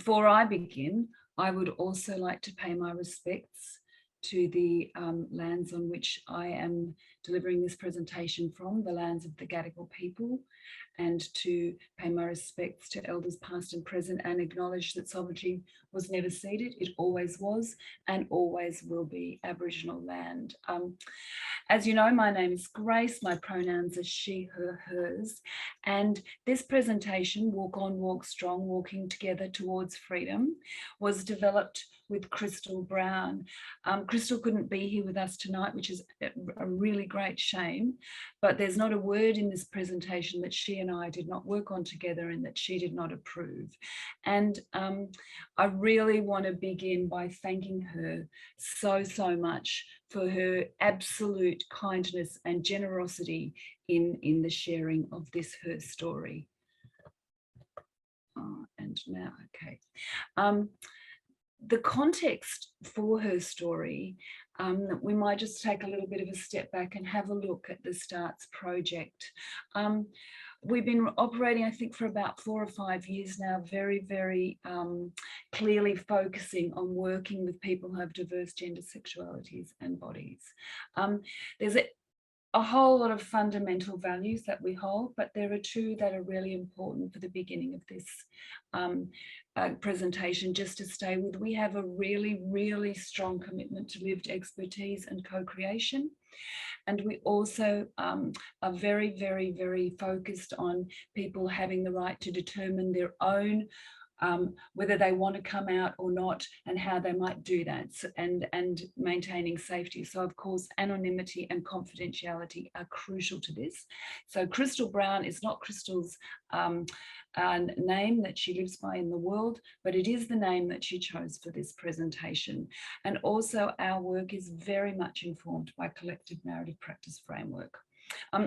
Before I begin, I would also like to pay my respects to the lands on which I am delivering this presentation from, the lands of the Gadigal people, and to pay my respects to elders past and present, and acknowledge that sovereignty was never ceded. It always was and always will be Aboriginal land. As you know, my name is Grace. My pronouns are she, her, hers. And this presentation, Walk On, Walk Strong, Walking Together Towards Freedom, was developed with Crystal Brown. Crystal couldn't be here with us tonight, which is a really great shame, but there's not a word in this presentation that she and I did not work on together and that she did not approve. And I really want to begin by thanking her so much for her absolute kindness and generosity in the sharing of this, her story. And now, okay. The context for her story, we might just take a little bit of a step back and have a look at the Starts project. We've been operating, I think, for about 4 or 5 years now, very clearly focusing on working with people who have diverse gender sexualities and bodies. There's a whole lot of fundamental values that we hold, but there are 2 that are really important for the beginning of this presentation just to stay with. We have a really strong commitment to lived expertise and co-creation. And we also are very focused on people having the right to determine their own whether they want to come out or not, and how they might do that, and maintaining safety. So of course, anonymity and confidentiality are crucial to this. So Crystal Brown is not Crystal's name that she lives by in the world, but it is the name that she chose for this presentation. And also our work is very much informed by collective narrative practice framework.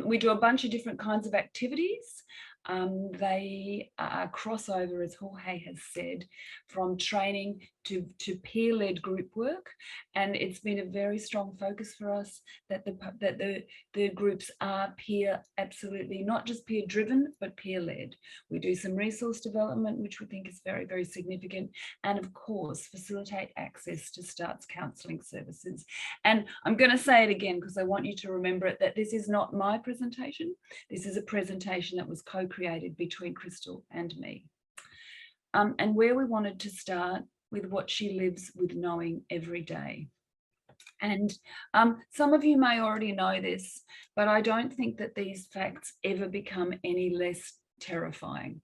We do a bunch of different kinds of activities. They crossover, as Jorge has said, from training to peer-led group work, and it's been a very strong focus for us that the groups are peer, absolutely not just peer-driven, but peer-led. We do some resource development, which we think is very significant, and of course facilitate access to Starts counselling services. And I'm going to say it again because I want you to remember it, that this is not my presentation. This is a presentation that was co-created between Crystal and me. And where we wanted to start with what she lives with knowing every day. And some of you may already know this, but I don't think that these facts ever become any less terrifying.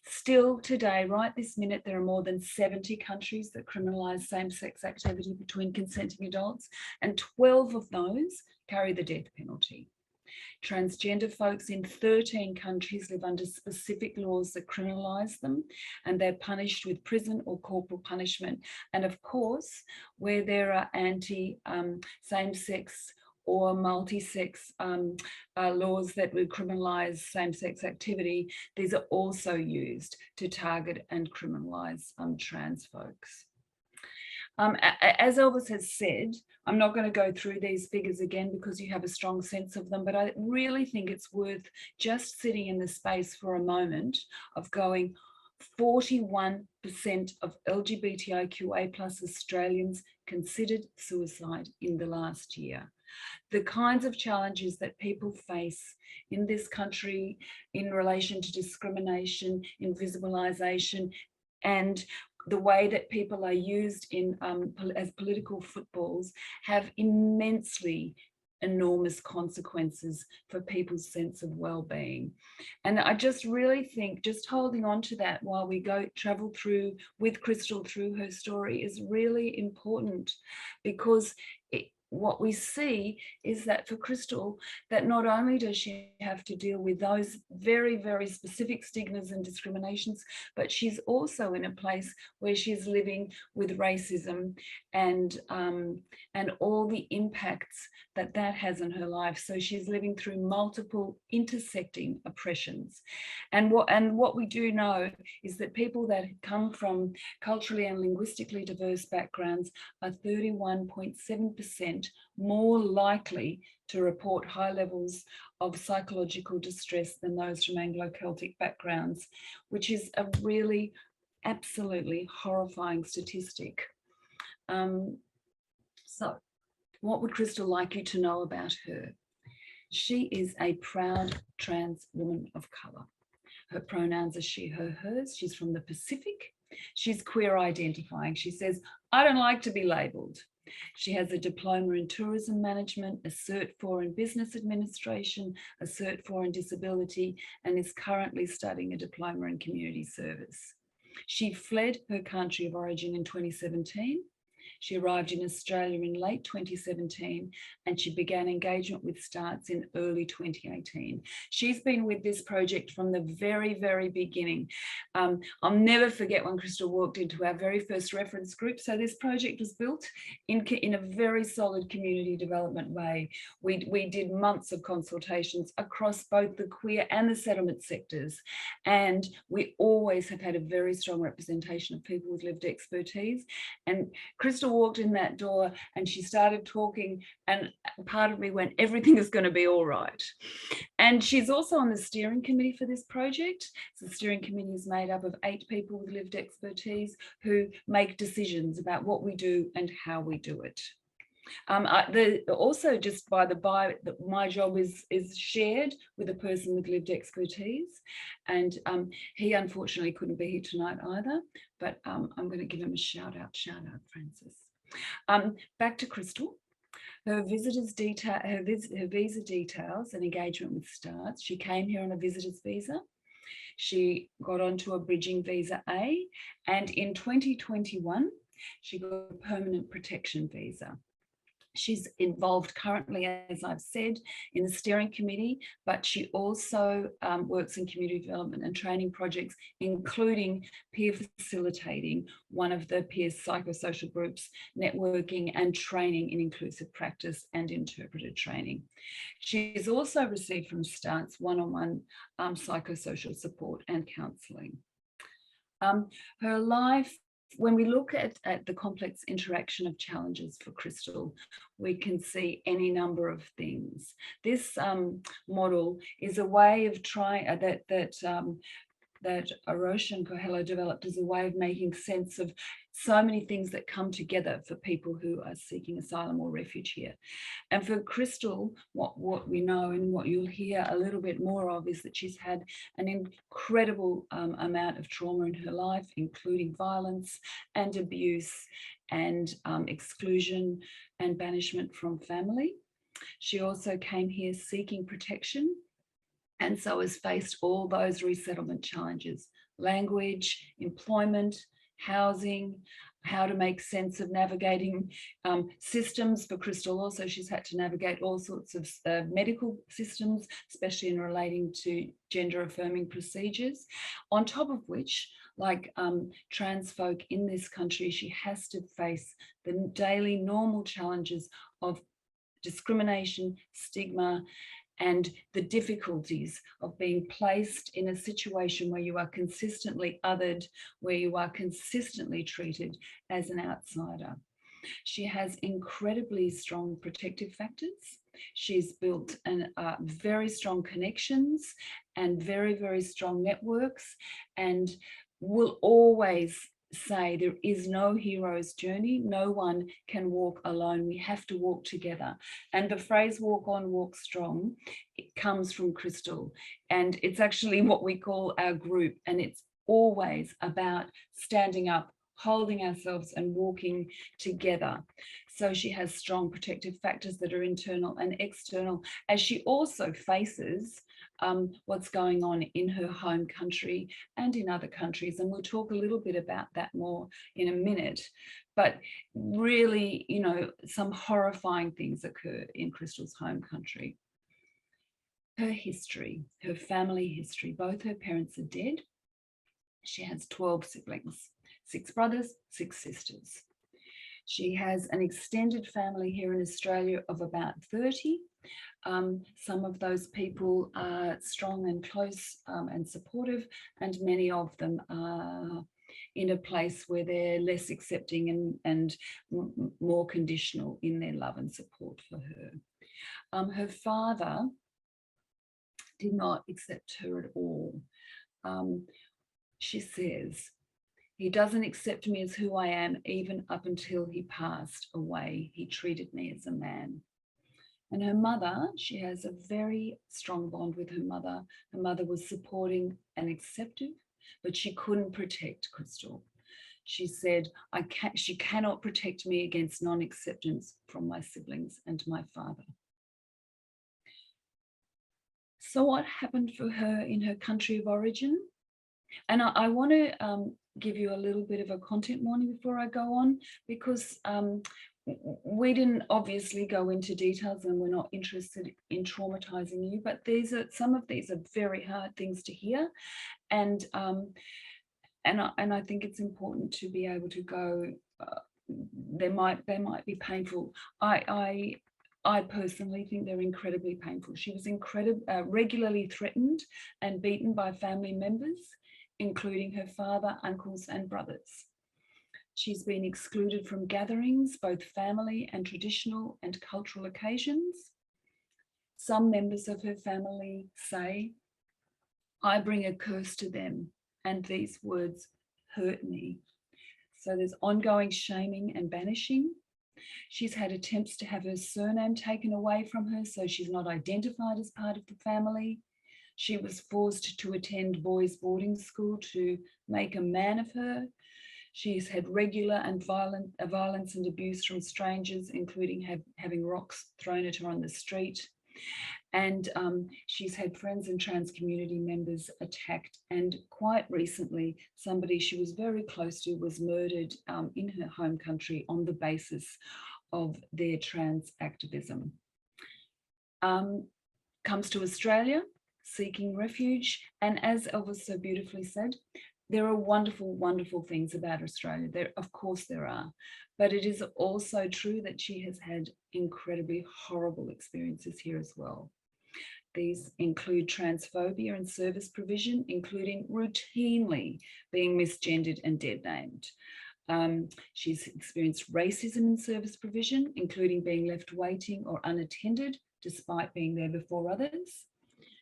Still today, right this minute, there are more than 70 countries that criminalise same-sex activity between consenting adults, and 12 of those carry the death penalty. Transgender folks in 13 countries live under specific laws that criminalise them, and they're punished with prison or corporal punishment. And of course, where there are anti-same-sex or multi-sex laws that would criminalise same-sex activity, these are also used to target and criminalise trans folks. As Elvis has said, I'm not going to go through these figures again because you have a strong sense of them, but I really think it's worth just sitting in the space for a moment of going, 41% of LGBTQIA+ Australians considered suicide in the last year. The kinds of challenges that people face in this country in relation to discrimination, invisibilisation, and the way that people are used in as political footballs have enormous consequences for people's sense of well-being. And I just really think just holding on to that while we travel through with Crystal through her story is really important, because what we see is that for Crystal, that not only does she have to deal with those very specific stigmas and discriminations, but she's also in a place where she's living with racism and all the impacts that has on her life. So she's living through multiple intersecting oppressions. And what we do know is that people that come from culturally and linguistically diverse backgrounds are 31.7% more likely to report high levels of psychological distress than those from Anglo-Celtic backgrounds, which is a really absolutely horrifying statistic. So what would Crystal like you to know about her? She is a proud trans woman of colour. Her pronouns are she, her, hers. She's from the Pacific. She's queer identifying. She says, I don't like to be labelled. She has a diploma in tourism management, a Cert 4 in business administration, a Cert 4 in disability, and is currently studying a diploma in community service. She fled her country of origin in 2017. She arrived in Australia in late 2017 and she began engagement with Starts in early 2018. She's been with this project from the very, very beginning. I'll never forget when Crystal walked into our very first reference group. So this project was built in a very solid community development way. We did months of consultations across both the queer and the settlement sectors. And we always have had a very strong representation of people with lived expertise. And Crystal walked in that door and she started talking, and part of me went, everything is going to be all right. And she's also on the steering committee for this project. So the steering committee is made up of 8 people with lived expertise who make decisions about what we do and how we do it. Also, just by the by, my job is shared with a person with lived expertise, and he unfortunately couldn't be here tonight either, but I'm going to give him a shout out, Francis. Back to Crystal. Her visa details and engagement with Starts. She came here on a visitor's visa. She got onto a bridging visa A, and in 2021, she got a permanent protection visa. She's involved currently, as I've said, in the steering committee, but she also works in community development and training projects, including peer facilitating one of the peer psychosocial groups, networking and training in inclusive practice and interpreter training. She's also received from Starts one-on-one psychosocial support and counselling. Her life, when we look at the complex interaction of challenges for Crystal, we can see any number of things. This model is a way of trying that Arosh and Kohela developed as a way of making sense of so many things that come together for people who are seeking asylum or refuge here. And for Crystal, what we know and what you'll hear a little bit more of is that she's had an incredible amount of trauma in her life, including violence and abuse and exclusion and banishment from family. She also came here seeking protection, and so has faced all those resettlement challenges: language, employment, housing, how to make sense of navigating systems. For Crystal also, she's had to navigate all sorts of medical systems, especially in relating to gender affirming procedures. On top of which, like trans folk in this country, she has to face the daily normal challenges of discrimination, stigma, and the difficulties of being placed in a situation where you are consistently othered, where you are consistently treated as an outsider. She has incredibly strong protective factors. She's built very strong connections and very, very strong networks, and will always say there is no hero's journey. No one can walk alone. We have to walk together. And the phrase walk on, walk strong, it comes from Crystal. And it's actually what we call our group. And it's always about standing up, holding ourselves and walking together. So she has strong protective factors that are internal and external, as she also faces what's going on in her home country and in other countries. And we'll talk a little bit about that more in a minute. But really, you know, some horrifying things occur in Crystal's home country. Her history, her family history, both her parents are dead. She has 12 siblings, 6 brothers, 6 sisters. She has an extended family here in Australia of about 30. Some of those people are strong and close and supportive, and many of them are in a place where they're less accepting and more conditional in their love and support for her. Her father did not accept her at all. She says, He doesn't accept me as who I am, even up until he passed away. He treated me as a man. And her mother, she has a very strong bond with her mother. Her mother was supporting and acceptive, but she couldn't protect Crystal. She said, she cannot protect me against non-acceptance from my siblings and my father. So what happened for her in her country of origin? And I want to give you a little bit of a content warning before I go on, because we didn't obviously go into details and we're not interested in traumatizing you, but some of these are very hard things to hear. And I think it's important to be able to go, they might be painful. I personally think they're incredibly painful. She was regularly threatened and beaten by family members, including her father, uncles, and brothers. She's been excluded from gatherings, both family and traditional and cultural occasions. Some members of her family say, "I bring a curse to them, and these words hurt me." So there's ongoing shaming and banishing. She's had attempts to have her surname taken away from her, so she's not identified as part of the family. She was forced to attend boys' boarding school to make a man of her. She's had regular and violence and abuse from strangers, including having rocks thrown at her on the street. And she's had friends and trans community members attacked. And quite recently, somebody she was very close to was murdered in her home country on the basis of their trans activism. Comes to Australia, seeking refuge. And as Elvis so beautifully said, there are wonderful, wonderful things about Australia. Of course there are. But it is also true that she has had incredibly horrible experiences here as well. These include transphobia and service provision, including routinely being misgendered and dead named. She's experienced racism in service provision, including being left waiting or unattended despite being there before others.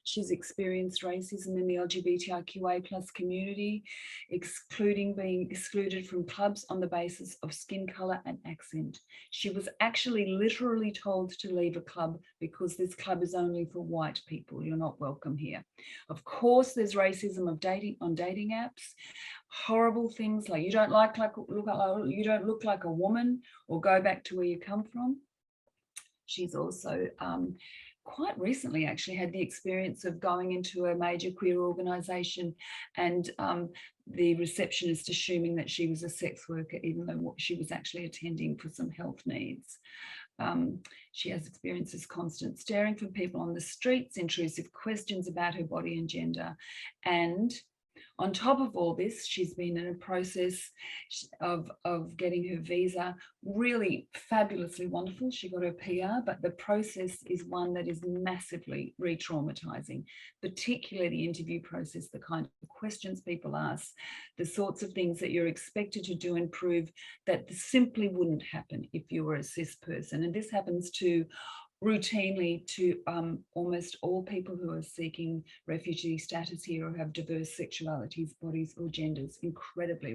She's experienced racism in the LGBTQIA plus community, including being excluded from clubs on the basis of skin color and accent. She was actually literally told to leave a club because this club is only for white people. You're not welcome here. Of course, there's racism of on dating apps. Horrible things like you don't look like a woman, or go back to where you come from. She's also quite recently actually had the experience of going into a major queer organisation and the receptionist assuming that she was a sex worker, even though she was actually attending for some health needs. She has experiences constant staring from people on the streets, intrusive questions about her body and gender. And on top of all this, she's been in a process of getting her visa, really fabulously wonderful. She got her PR, but the process is one that is massively re-traumatizing, particularly the interview process, the kind of questions people ask, the sorts of things that you're expected to do and prove that simply wouldn't happen if you were a cis person. And this happens to routinely to almost all people who are seeking refugee status here or have diverse sexualities, bodies or genders. Incredibly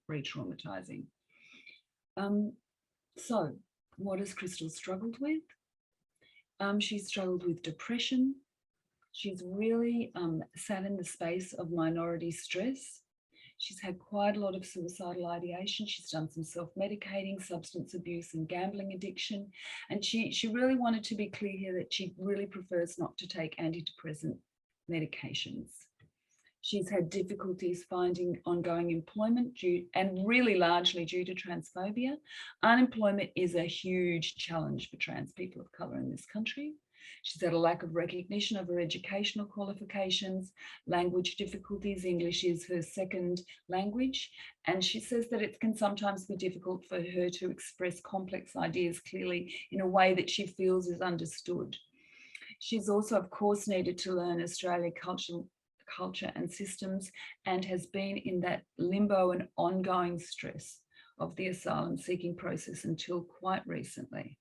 re-traumatizing. So what has Crystal struggled with? She's struggled with depression. She's really sat in the space of minority stress. She's had quite a lot of suicidal ideation. She's done some self-medicating, substance abuse and gambling addiction. And she really wanted to be clear here that she really prefers not to take antidepressant medications. She's had difficulties finding ongoing employment and really largely due to transphobia. Unemployment is a huge challenge for trans people of colour in this country. She's had a lack of recognition of her educational qualifications, language difficulties. English is her second language. And she says that it can sometimes be difficult for her to express complex ideas clearly in a way that she feels is understood. She's also, of course, needed to learn Australian culture and systems, and has been in that limbo and ongoing stress of the asylum seeking process until quite recently.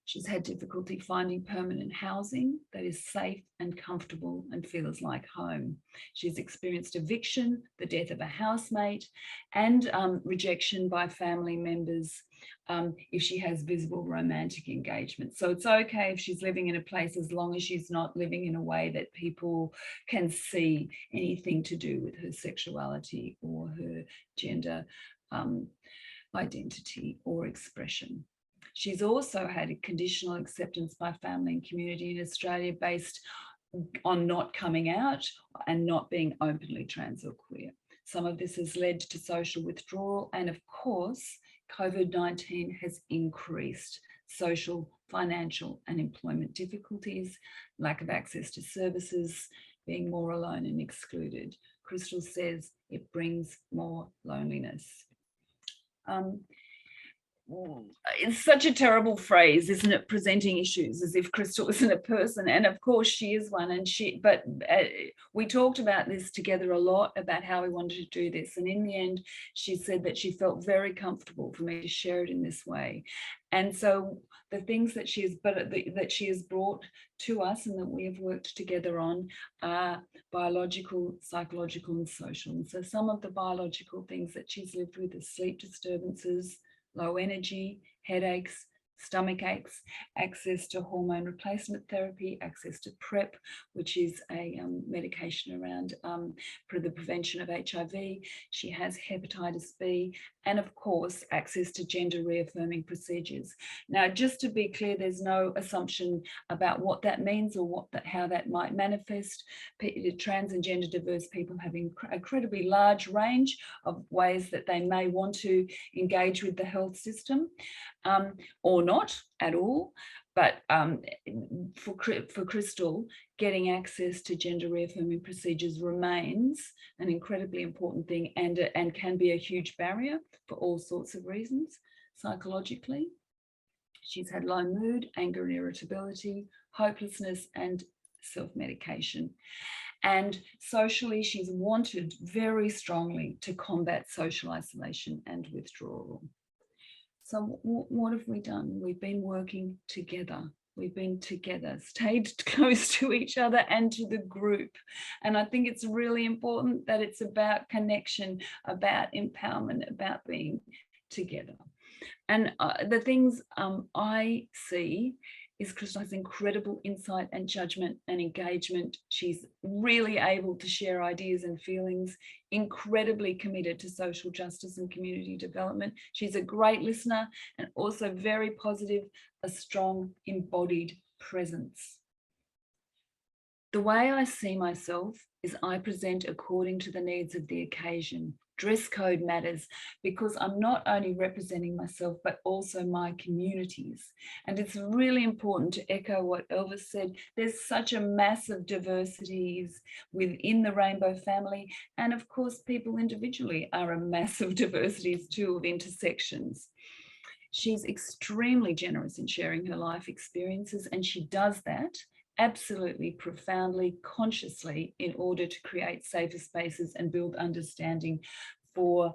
She's had difficulty finding permanent housing that is safe and comfortable and feels like home. She's experienced eviction, the death of a housemate, and rejection by family members if she has visible romantic engagement. So it's okay if she's living in a place as long as she's not living in a way that people can see anything to do with her sexuality or her gender identity or expression. She's also had a conditional acceptance by family and community in Australia based on not coming out and not being openly trans or queer. Some of this has led to social withdrawal, and of course, COVID-19 has increased social, financial, and employment difficulties, lack of access to services, being more alone and excluded. Crystal says it brings more loneliness. It's such a terrible phrase, isn't it? Presenting issues as if Crystal isn't a person, and of course she is one. But we talked about this together a lot, about how we wanted to do this, and in the end, she said that she felt very comfortable for me to share it in this way. And so the things that she has brought to us and that we have worked together on are biological, psychological, and social. And so some of the biological things that she's lived with are sleep disturbances, low energy, headaches, stomach aches, access to hormone replacement therapy, access to PrEP, which is a medication around for the prevention of HIV. She has hepatitis B, and of course, access to gender reaffirming procedures. Now, just to be clear, there's no assumption about what that means or how that might manifest. Trans and gender diverse people have an incredibly large range of ways that they may want to engage with the health system, or not at all. But for Crystal, getting access to gender reaffirming procedures remains an incredibly important thing, and can be a huge barrier for all sorts of reasons. Psychologically, she's had low mood, anger and irritability, hopelessness, and self-medication. And socially, she's wanted very strongly to combat social isolation and withdrawal. So what have we done? We've been working together. We've been together, stayed close to each other and to the group. And I think it's really important that it's about connection, about empowerment, about being together. And the things I see is Crystal has incredible insight and judgment and engagement. She's really able to share ideas and feelings, incredibly committed to social justice and community development. She's a great listener and also very positive, a strong embodied presence. The way I see myself is I present according to the needs of the occasion. Dress code matters because I'm not only representing myself, but also my communities. And it's really important to echo what Elvis said. There's such a massive diversities within the rainbow family. And of course, people individually are a massive diversities too of intersections. She's extremely generous in sharing her life experiences, and she does that absolutely profoundly, consciously, in order to create safer spaces and build understanding for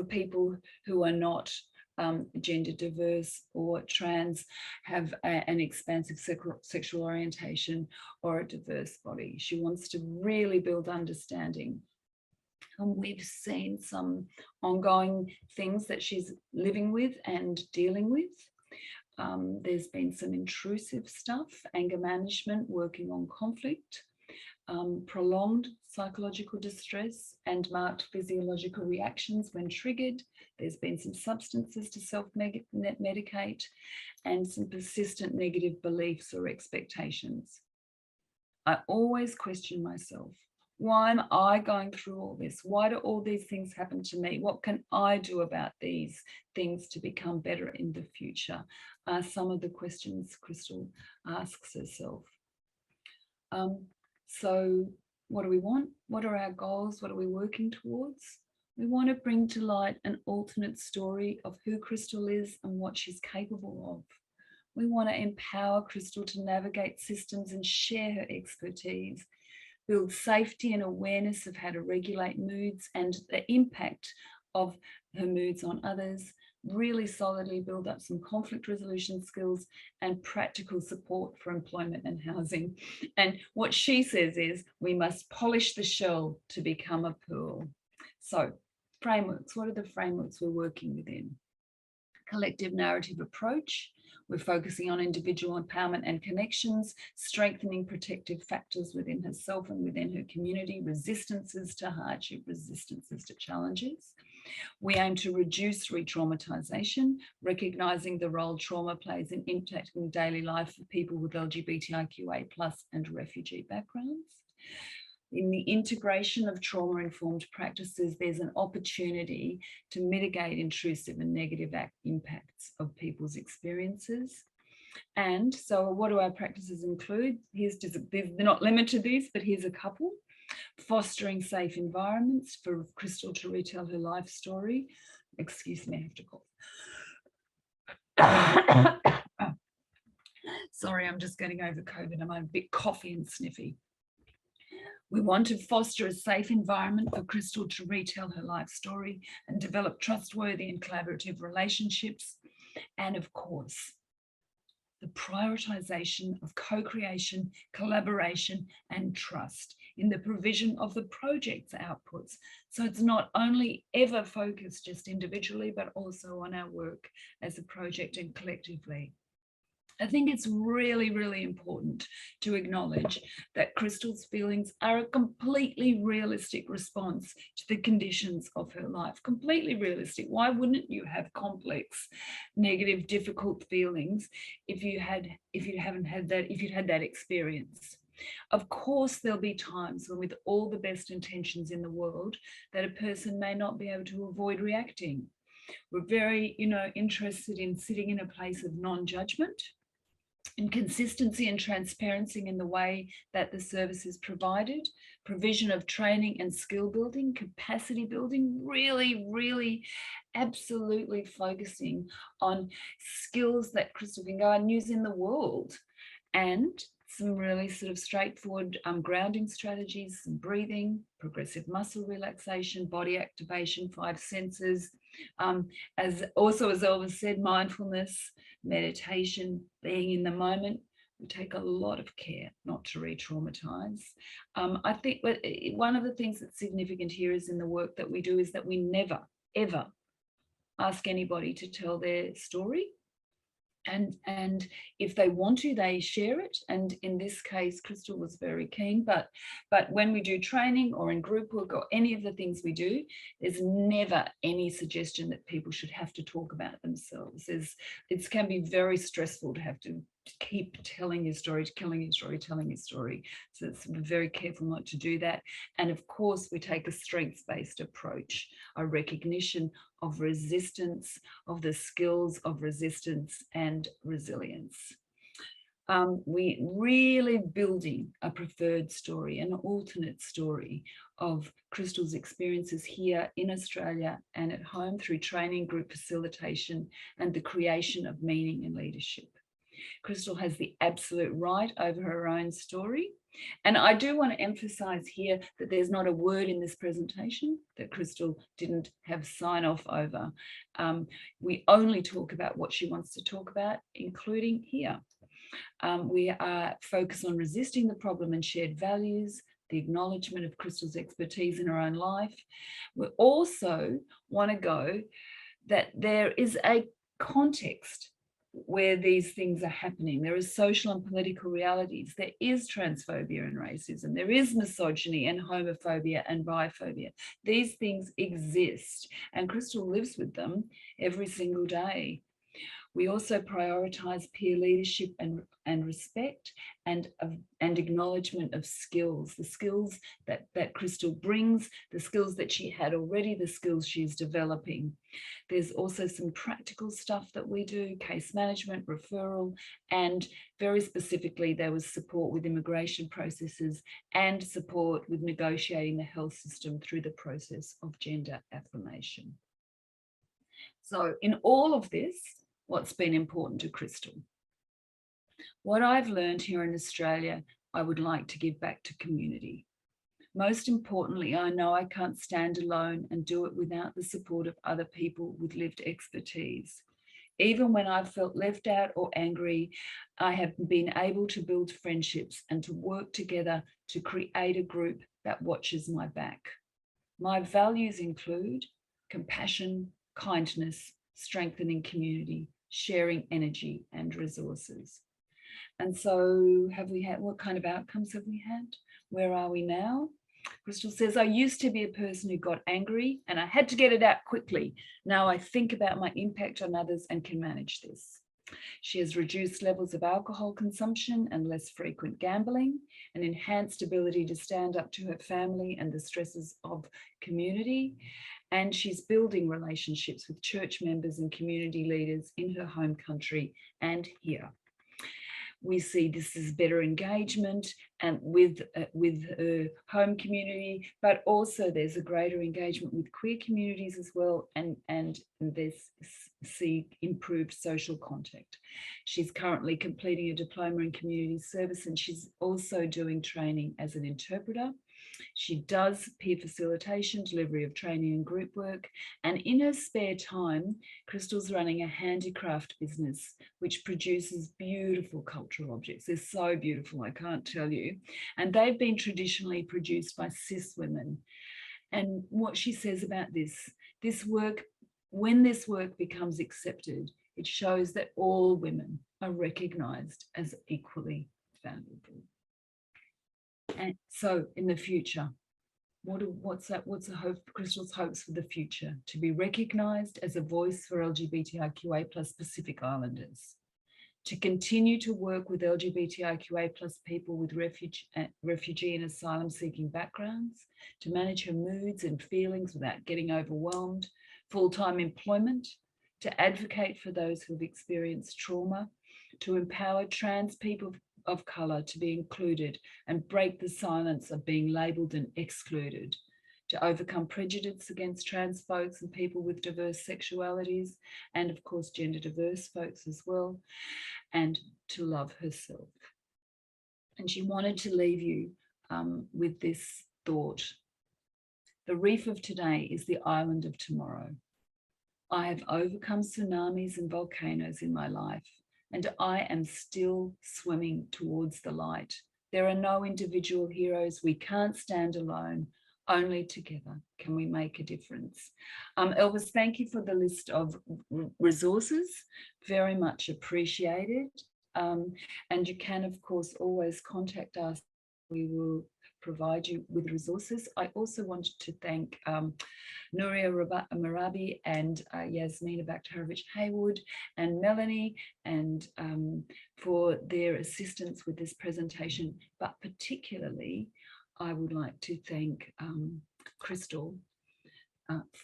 people who are not gender diverse or trans, have an expansive sexual orientation or a diverse body. She wants to really build understanding. And we've seen some ongoing things that she's living with and dealing with. There's been some intrusive stuff, anger management, working on conflict, prolonged psychological distress and marked physiological reactions when triggered. There's been some substances to self-medicate and some persistent negative beliefs or expectations. I always question myself. Why am I going through all this? Why do all these things happen to me? What can I do about these things to become better in the future? Are some of the questions Crystal asks herself. So what do we want? What are our goals? What are we working towards? We want to bring to light an alternate story of who Crystal is and what she's capable of. We want to empower Crystal to navigate systems and share her expertise, build safety and awareness of how to regulate moods and the impact of her moods on others, really solidly build up some conflict resolution skills and practical support for employment and housing. And what she says is we must polish the shell to become a pearl. So frameworks, what are the frameworks we're working within? Collective narrative approach. We're focusing on individual empowerment and connections, strengthening protective factors within herself and within her community, resistances to hardship, resistances to challenges. We aim to reduce re-traumatization, recognizing the role trauma plays in impacting daily life for people with LGBTQIA+ and refugee backgrounds. In the integration of trauma-informed practices, there's an opportunity to mitigate intrusive and negative impacts of people's experiences. And so what do our practices include? They're not limited to these, but here's a couple. Fostering safe environments for Crystal to retell her life story. Excuse me, I have to cough. Sorry, I'm just getting over COVID. I'm a bit coughy and sniffy. We want to foster a safe environment for Crystal to retell her life story and develop trustworthy and collaborative relationships. And of course, the prioritization of co-creation, collaboration, and trust in the provision of the project's outputs. So it's not only ever focused just individually, but also on our work as a project and collectively. I think it's really, really important to acknowledge that Crystal's feelings are a completely realistic response to the conditions of her life. Completely realistic. Why wouldn't you have complex, negative, difficult feelings if you'd had that experience? Of course, there'll be times when, with all the best intentions in the world, that a person may not be able to avoid reacting. We're very, interested in sitting in a place of non-judgment and consistency and transparency in the way that the service is provided, provision of training and skill building, capacity building, really, really absolutely focusing on skills that Crystal can go and use in the world, and some really sort of straightforward grounding strategies, some breathing, progressive muscle relaxation, body activation, 5 senses, as Elva said, mindfulness, meditation, being in the moment. We take a lot of care not to re-traumatize. I think one of the things that's significant here is in the work that we do is that we never, ever ask anybody to tell their story. And if they want to, they share it. And in this case, Crystal was very keen. But when we do training or in group work or any of the things we do, there's never any suggestion that people should have to talk about themselves. It can be very stressful to have to keep telling your story, telling your story. So it's very careful not to do that. And of course, we take a strengths-based approach, a recognition of resistance, of the skills of resistance and resilience. We really building a preferred story, an alternate story of Crystal's experiences here in Australia and at home through training, group facilitation, and the creation of meaning and leadership. Crystal has the absolute right over her own story. And I do want to emphasize here that there's not a word in this presentation that Crystal didn't have sign off over. We only talk about what she wants to talk about, including here. We are focused on resisting the problem and shared values, the acknowledgement of Crystal's expertise in her own life. We also want to go that there is a context where these things are happening. There are social and political realities. There is transphobia and racism. There is misogyny and homophobia and biphobia. These things exist, and Crystal lives with them every single day. We also prioritize peer leadership and respect and acknowledgement of skills, the skills that Crystal brings, the skills that she had already, the skills she's developing. There's also some practical stuff that we do, case management, referral, and very specifically, there was support with immigration processes and support with negotiating the health system through the process of gender affirmation. So in all of this, what's been important to Crystal? What I've learned here in Australia, I would like to give back to community. Most importantly, I know I can't stand alone and do it without the support of other people with lived expertise. Even when I've felt left out or angry, I have been able to build friendships and to work together to create a group that watches my back. My values include compassion, kindness, strengthening community, sharing energy and resources. And so what kind of outcomes have we had? Where are we now? Crystal says, I used to be a person who got angry and I had to get it out quickly. Now I think about my impact on others and can manage this. She has reduced levels of alcohol consumption and less frequent gambling, an enhanced ability to stand up to her family and the stresses of community. And she's building relationships with church members and community leaders in her home country and here. We see this as better engagement and with her home community, but also there's a greater engagement with queer communities as well, and there's see improved social contact. She's currently completing a diploma in community service, and she's also doing training as an interpreter. She does peer facilitation, delivery of training and group work. And in her spare time, Crystal's running a handicraft business, which produces beautiful cultural objects. They're so beautiful, I can't tell you. And they've been traditionally produced by cis women. And what she says about this work, when this work becomes accepted, it shows that all women are recognised as equally valuable. And so in the future, what's the hope, Crystal's hopes for the future? To be recognised as a voice for LGBTIQA plus Pacific Islanders, to continue to work with LGBTIQA plus people with refugee and asylum seeking backgrounds, to manage her moods and feelings without getting overwhelmed, full-time employment, to advocate for those who have experienced trauma, to empower trans people of colour to be included and break the silence of being labelled and excluded, to overcome prejudice against trans folks and people with diverse sexualities, and of course gender diverse folks as well, and to love herself. And she wanted to leave you with this thought. The reef of today is the island of tomorrow. I have overcome tsunamis and volcanoes in my life, and I am still swimming towards the light. There are no individual heroes. We can't stand alone. Only together can we make a difference. Elvis, thank you for the list of resources. Very much appreciated. And you can, of course, always contact us. We will provide you with resources. I also wanted to thank Nuria Marabi and Yasmina Bakhtarovich-Haywood and Melanie and for their assistance with this presentation, but particularly I would like to thank Crystal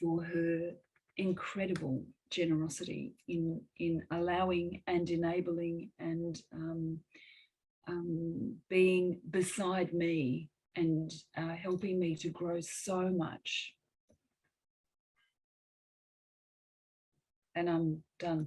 for her incredible generosity in allowing and enabling and being beside me and helping me to grow so much. And I'm done.